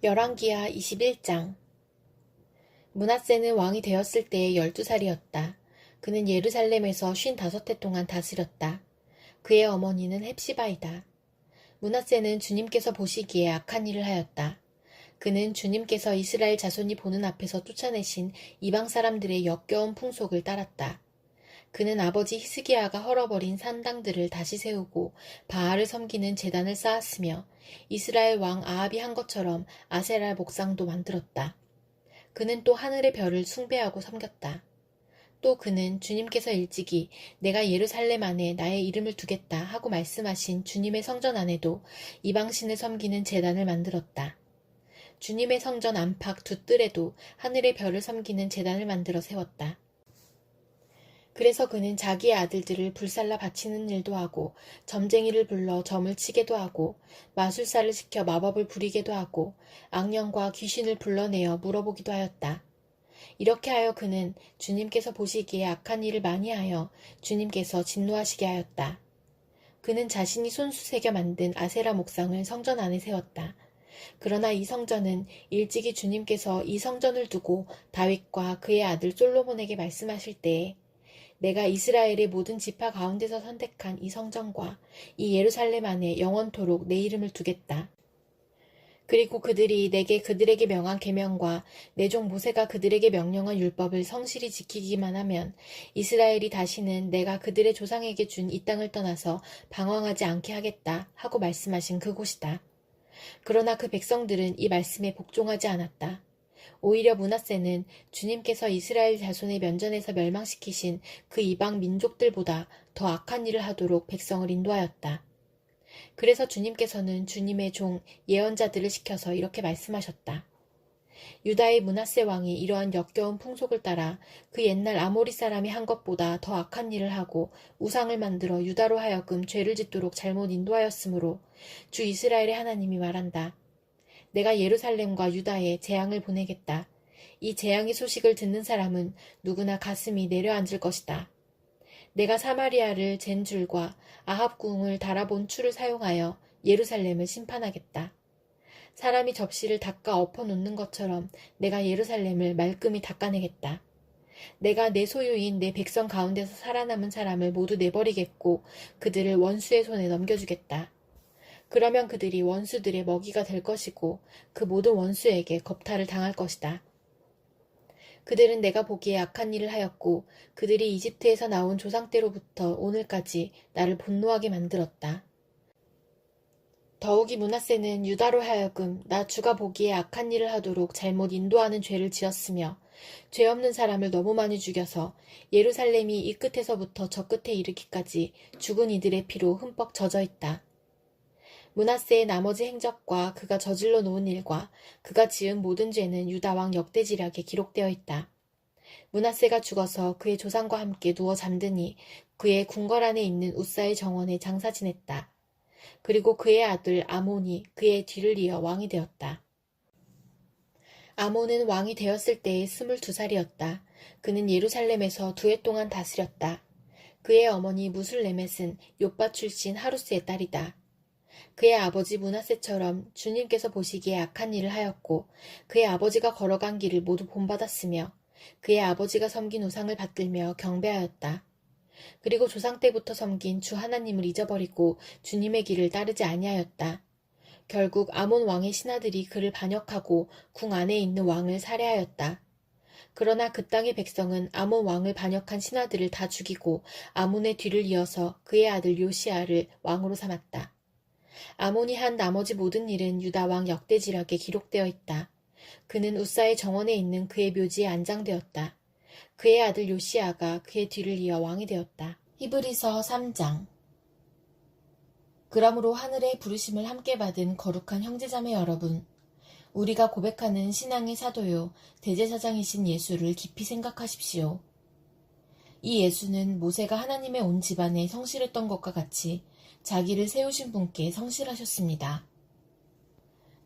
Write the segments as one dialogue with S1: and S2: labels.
S1: 열왕기하 21장. 므낫세는 왕이 되었을 때에 12살이었다. 그는 예루살렘에서 55해 동안 다스렸다. 그의 어머니는 헵시바이다. 므낫세는 주님께서 보시기에 악한 일을 하였다. 그는 주님께서 이스라엘 자손이 보는 앞에서 쫓아내신 이방 사람들의 역겨운 풍속을 따랐다. 그는 아버지 히스기야가 헐어버린 산당들을 다시 세우고 바알을 섬기는 제단을 쌓았으며 이스라엘 왕 아합이 한 것처럼 아세라 목상도 만들었다. 그는 또 하늘의 별을 숭배하고 섬겼다. 또 그는 주님께서 일찍이 내가 예루살렘 안에 나의 이름을 두겠다 하고 말씀하신 주님의 성전 안에도 이방신을 섬기는 제단을 만들었다. 주님의 성전 안팎 두 뜰에도 하늘의 별을 섬기는 제단을 만들어 세웠다. 그래서 그는 자기의 아들들을 불살라 바치는 일도 하고 점쟁이를 불러 점을 치게도 하고 마술사를 시켜 마법을 부리게도 하고 악령과 귀신을 불러내어 물어보기도 하였다. 이렇게 하여 그는 주님께서 보시기에 악한 일을 많이 하여 주님께서 진노하시게 하였다. 그는 자신이 손수 새겨 만든 아세라 목상을 성전 안에 세웠다. 그러나 이 성전은 일찍이 주님께서 이 성전을 두고 다윗과 그의 아들 솔로몬에게 말씀하실 때에 내가 이스라엘의 모든 지파 가운데서 선택한 이 성전과 이 예루살렘 안에 영원토록 내 이름을 두겠다. 그리고 그들이 내게 그들에게 명한 계명과 내 종 모세가 그들에게 명령한 율법을 성실히 지키기만 하면 이스라엘이 다시는 내가 그들의 조상에게 준 이 땅을 떠나서 방황하지 않게 하겠다 하고 말씀하신 그곳이다. 그러나 그 백성들은 이 말씀에 복종하지 않았다. 오히려 므낫세는 주님께서 이스라엘 자손의 면전에서 멸망시키신 그 이방 민족들보다 더 악한 일을 하도록 백성을 인도하였다. 그래서 주님께서는 주님의 종 예언자들을 시켜서 이렇게 말씀하셨다. 유다의 므낫세 왕이 이러한 역겨운 풍속을 따라 그 옛날 아모리 사람이 한 것보다 더 악한 일을 하고 우상을 만들어 유다로 하여금 죄를 짓도록 잘못 인도하였으므로 주 이스라엘의 하나님이 말한다. 내가 예루살렘과 유다에 재앙을 보내겠다. 이 재앙의 소식을 듣는 사람은 누구나 가슴이 내려앉을 것이다. 내가 사마리아를 잰 줄과 아합 궁을 달아본 추를 사용하여 예루살렘을 심판하겠다. 사람이 접시를 닦아 엎어놓는 것처럼 내가 예루살렘을 말끔히 닦아내겠다. 내가 내 소유인 내 백성 가운데서 살아남은 사람을 모두 내버리겠고 그들을 원수의 손에 넘겨주겠다. 그러면 그들이 원수들의 먹이가 될 것이고 그 모든 원수에게 겁탈을 당할 것이다. 그들은 내가 보기에 악한 일을 하였고 그들이 이집트에서 나온 조상 때로부터 오늘까지 나를 분노하게 만들었다. 더욱이 므낫세는 유다로 하여금 나 주가 보기에 악한 일을 하도록 잘못 인도하는 죄를 지었으며 죄 없는 사람을 너무 많이 죽여서 예루살렘이 이 끝에서부터 저 끝에 이르기까지 죽은 이들의 피로 흠뻑 젖어 있다. 므낫세의 나머지 행적과 그가 저질러 놓은 일과 그가 지은 모든 죄는 유다 왕 역대지략에 기록되어 있다. 므낫세가 죽어서 그의 조상과 함께 누워 잠드니 그의 궁궐 안에 있는 우사의 정원에 장사 지냈다. 그리고 그의 아들 아몬이 그의 뒤를 이어 왕이 되었다. 아몬은 왕이 되었을 때에 22살이었다. 그는 예루살렘에서 2해 동안 다스렸다. 그의 어머니 무술레멧은 욥바 출신 하루스의 딸이다. 그의 아버지 므낫세처럼 주님께서 보시기에 악한 일을 하였고 그의 아버지가 걸어간 길을 모두 본받았으며 그의 아버지가 섬긴 우상을 받들며 경배하였다. 그리고 조상 때부터 섬긴 주 하나님을 잊어버리고 주님의 길을 따르지 아니하였다. 결국 아몬 왕의 신하들이 그를 반역하고 궁 안에 있는 왕을 살해하였다. 그러나 그 땅의 백성은 아몬 왕을 반역한 신하들을 다 죽이고 아몬의 뒤를 이어서 그의 아들 요시아를 왕으로 삼았다. 아몬이 한 나머지 모든 일은 유다 왕 역대지략에 기록되어 있다. 그는 우사의 정원에 있는 그의 묘지에 안장되었다. 그의 아들 요시아가 그의 뒤를 이어 왕이 되었다. 히브리서 3장. 그러므로 하늘의 부르심을 함께 받은 거룩한 형제자매 여러분, 우리가 고백하는 신앙의 사도요 대제사장이신 예수를 깊이 생각하십시오. 이 예수는 모세가 하나님의 온 집안에 성실했던 것과 같이 자기를 세우신 분께 성실하셨습니다.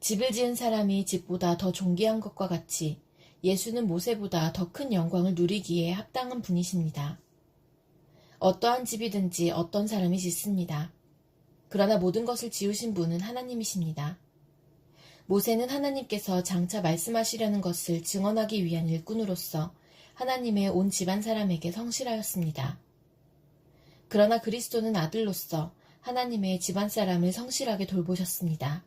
S1: 집을 지은 사람이 집보다 더 존귀한 것과 같이 예수는 모세보다 더 큰 영광을 누리기에 합당한 분이십니다. 어떠한 집이든지 어떤 사람이 짓습니다. 그러나 모든 것을 지으신 분은 하나님이십니다. 모세는 하나님께서 장차 말씀하시려는 것을 증언하기 위한 일꾼으로서 하나님의 온 집안 사람에게 성실하였습니다. 그러나 그리스도는 아들로서 하나님의 집안 사람을 성실하게 돌보셨습니다.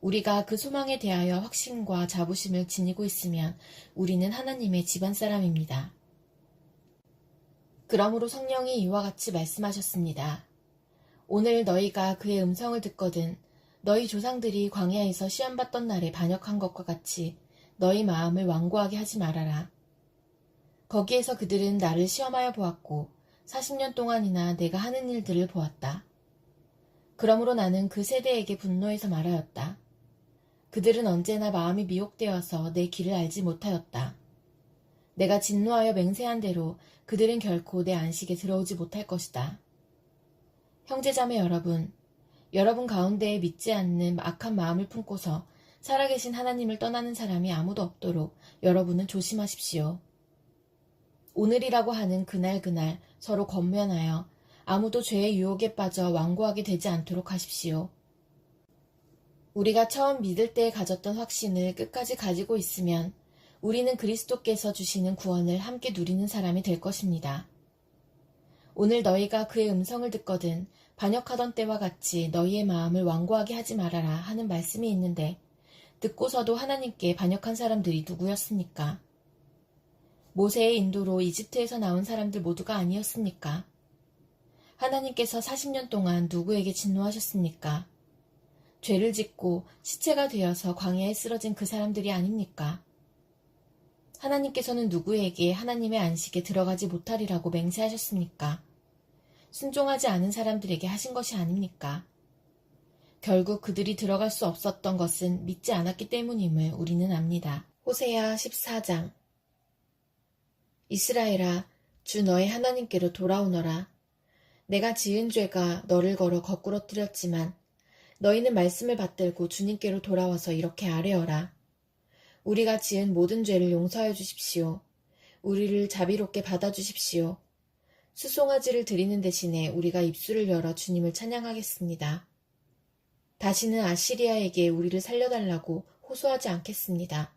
S1: 우리가 그 소망에 대하여 확신과 자부심을 지니고 있으면 우리는 하나님의 집안 사람입니다. 그러므로 성령이 이와 같이 말씀하셨습니다. 오늘 너희가 그의 음성을 듣거든 너희 조상들이 광야에서 시험받던 날에 반역한 것과 같이 너희 마음을 완고하게 하지 말아라. 거기에서 그들은 나를 시험하여 보았고 40년 동안이나 내가 하는 일들을 보았다. 그러므로 나는 그 세대에게 분노해서 말하였다. 그들은 언제나 마음이 미혹되어서 내 길을 알지 못하였다. 내가 진노하여 맹세한 대로 그들은 결코 내 안식에 들어오지 못할 것이다. 형제자매 여러분 가운데에 믿지 않는 악한 마음을 품고서 살아계신 하나님을 떠나는 사람이 아무도 없도록 여러분은 조심하십시오. 오늘이라고 하는 그날 서로 권면하여 아무도 죄의 유혹에 빠져 완고하게 되지 않도록 하십시오. 우리가 처음 믿을 때에 가졌던 확신을 끝까지 가지고 있으면 우리는 그리스도께서 주시는 구원을 함께 누리는 사람이 될 것입니다. 오늘 너희가 그의 음성을 듣거든 반역하던 때와 같이 너희의 마음을 완고하게 하지 말아라 하는 말씀이 있는데 듣고서도 하나님께 반역한 사람들이 누구였습니까? 모세의 인도로 이집트에서 나온 사람들 모두가 아니었습니까? 하나님께서 40년 동안 누구에게 진노하셨습니까? 죄를 짓고 시체가 되어서 광야에 쓰러진 그 사람들이 아닙니까? 하나님께서는 누구에게 하나님의 안식에 들어가지 못하리라고 맹세하셨습니까? 순종하지 않은 사람들에게 하신 것이 아닙니까? 결국 그들이 들어갈 수 없었던 것은 믿지 않았기 때문임을 우리는 압니다. 호세아 14장 이스라엘아, 주 너의 하나님께로 돌아오너라. 내가 지은 죄가 너를 걸어 거꾸러뜨렸지만 너희는 말씀을 받들고 주님께로 돌아와서 이렇게 아뢰어라. 우리가 지은 모든 죄를 용서하여 주십시오. 우리를 자비롭게 받아주십시오. 수송아지를 드리는 대신에 우리가 입술을 열어 주님을 찬양하겠습니다. 다시는 아시리아에게 우리를 살려달라고 호소하지 않겠습니다.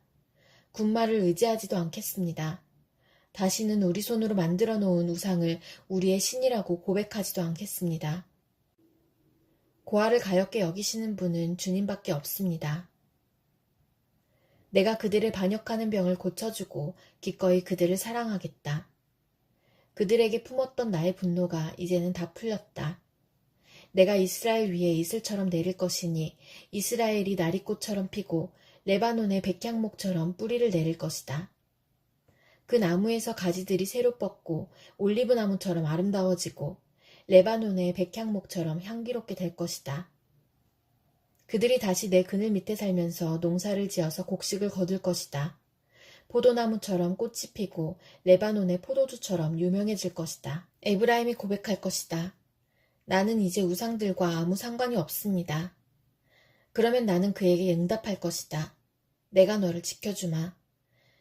S1: 군마를 의지하지도 않겠습니다. 다시는 우리 손으로 만들어 놓은 우상을 우리의 신이라고 고백하지도 않겠습니다. 고아를 가엾게 여기시는 분은 주님밖에 없습니다. 내가 그들을 반역하는 병을 고쳐주고 기꺼이 그들을 사랑하겠다. 그들에게 품었던 나의 분노가 이제는 다 풀렸다. 내가 이스라엘 위에 이슬처럼 내릴 것이니 이스라엘이 나리꽃처럼 피고 레바논의 백향목처럼 뿌리를 내릴 것이다. 그 나무에서 가지들이 새로 뻗고 올리브나무처럼 아름다워지고 레바논의 백향목처럼 향기롭게 될 것이다. 그들이 다시 내 그늘 밑에 살면서 농사를 지어서 곡식을 거둘 것이다. 포도나무처럼 꽃이 피고 레바논의 포도주처럼 유명해질 것이다. 에브라임이 고백할 것이다. 나는 이제 우상들과 아무 상관이 없습니다. 그러면 나는 그에게 응답할 것이다. 내가 너를 지켜주마.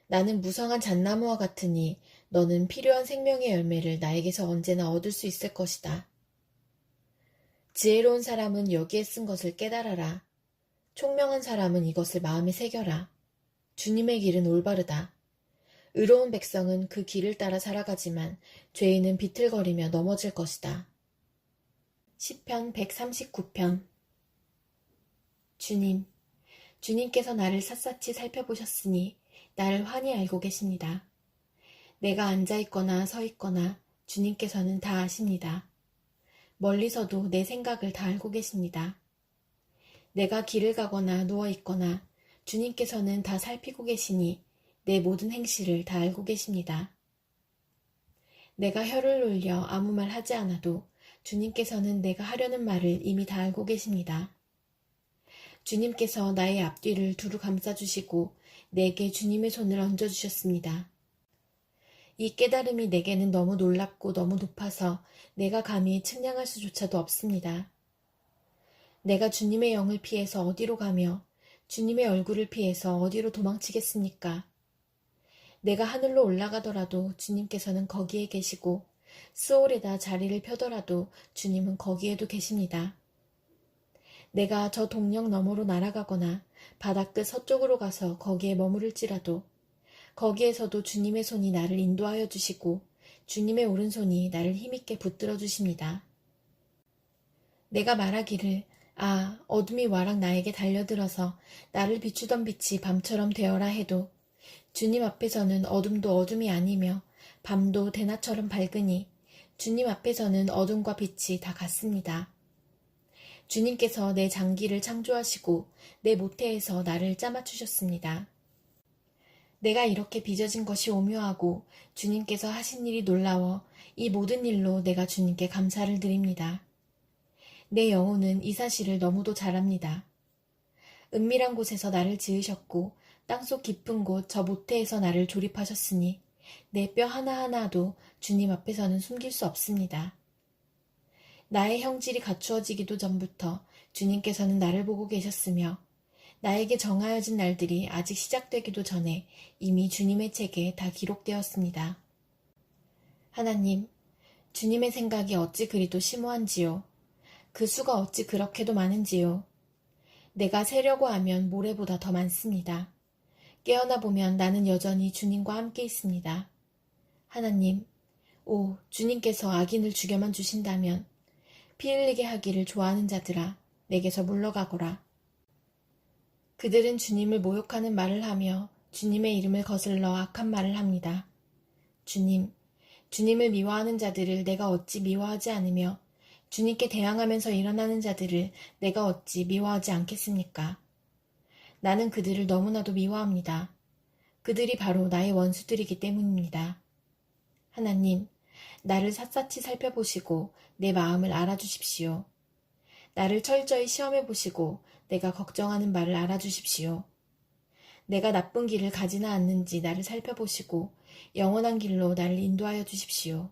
S1: 나는 무성한 잣나무와 같으니 너는 필요한 생명의 열매를 나에게서 언제나 얻을 수 있을 것이다. 지혜로운 사람은 여기에 쓴 것을 깨달아라. 총명한 사람은 이것을 마음에 새겨라. 주님의 길은 올바르다. 의로운 백성은 그 길을 따라 살아가지만 죄인은 비틀거리며 넘어질 것이다. 시편 139편 주님께서 나를 샅샅이 살펴보셨으니 나를 환히 알고 계십니다. 내가 앉아있거나 서있거나 주님께서는 다 아십니다. 멀리서도 내 생각을 다 알고 계십니다. 내가 길을 가거나 누워있거나 주님께서는 다 살피고 계시니 내 모든 행실을 다 알고 계십니다. 내가 혀를 놀려 아무 말 하지 않아도 주님께서는 내가 하려는 말을 이미 다 알고 계십니다. 주님께서 나의 앞뒤를 두루 감싸주시고 내게 주님의 손을 얹어주셨습니다. 이 깨달음이 내게는 너무 놀랍고 너무 높아서 내가 감히 측량할 수조차도 없습니다. 내가 주님의 영을 피해서 어디로 가며 주님의 얼굴을 피해서 어디로 도망치겠습니까? 내가 하늘로 올라가더라도 주님께서는 거기에 계시고 스올에다 자리를 펴더라도 주님은 거기에도 계십니다. 내가 저 동력 너머로 날아가거나 바다끝 서쪽으로 가서 거기에 머무를지라도 거기에서도 주님의 손이 나를 인도하여 주시고 주님의 오른손이 나를 힘있게 붙들어 주십니다. 내가 말하기를 아, 어둠이 와락 나에게 달려들어서 나를 비추던 빛이 밤처럼 되어라 해도 주님 앞에서는 어둠도 어둠이 아니며 밤도 대낮처럼 밝으니 주님 앞에서는 어둠과 빛이 다 같습니다. 주님께서 내 장기를 창조하시고 내 모태에서 나를 짜맞추셨습니다. 내가 이렇게 빚어진 것이 오묘하고 주님께서 하신 일이 놀라워 이 모든 일로 내가 주님께 감사를 드립니다. 내 영혼은 이 사실을 너무도 잘 압니다. 은밀한 곳에서 나를 지으셨고 땅속 깊은 곳 저 모태에서 나를 조립하셨으니 내 뼈 하나하나도 주님 앞에서는 숨길 수 없습니다. 나의 형질이 갖추어지기도 전부터 주님께서는 나를 보고 계셨으며 나에게 정하여진 날들이 아직 시작되기도 전에 이미 주님의 책에 다 기록되었습니다. 하나님, 주님의 생각이 어찌 그리도 심오한지요. 그 수가 어찌 그렇게도 많은지요. 내가 세려고 하면 모래보다 더 많습니다. 깨어나 보면 나는 여전히 주님과 함께 있습니다. 하나님, 오, 주님께서 악인을 죽여만 주신다면 피 흘리게 하기를 좋아하는 자들아, 내게서 물러가거라. 그들은 주님을 모욕하는 말을 하며 주님의 이름을 거슬러 악한 말을 합니다. 주님, 주님을 미워하는 자들을 내가 어찌 미워하지 않으며 주님께 대항하면서 일어나는 자들을 내가 어찌 미워하지 않겠습니까? 나는 그들을 너무나도 미워합니다. 그들이 바로 나의 원수들이기 때문입니다. 하나님, 나를 샅샅이 살펴보시고 내 마음을 알아주십시오. 나를 철저히 시험해 보시고 내가 걱정하는 바를 알아주십시오. 내가 나쁜 길을 가지나 않는지 나를 살펴보시고 영원한 길로 나를 인도하여 주십시오.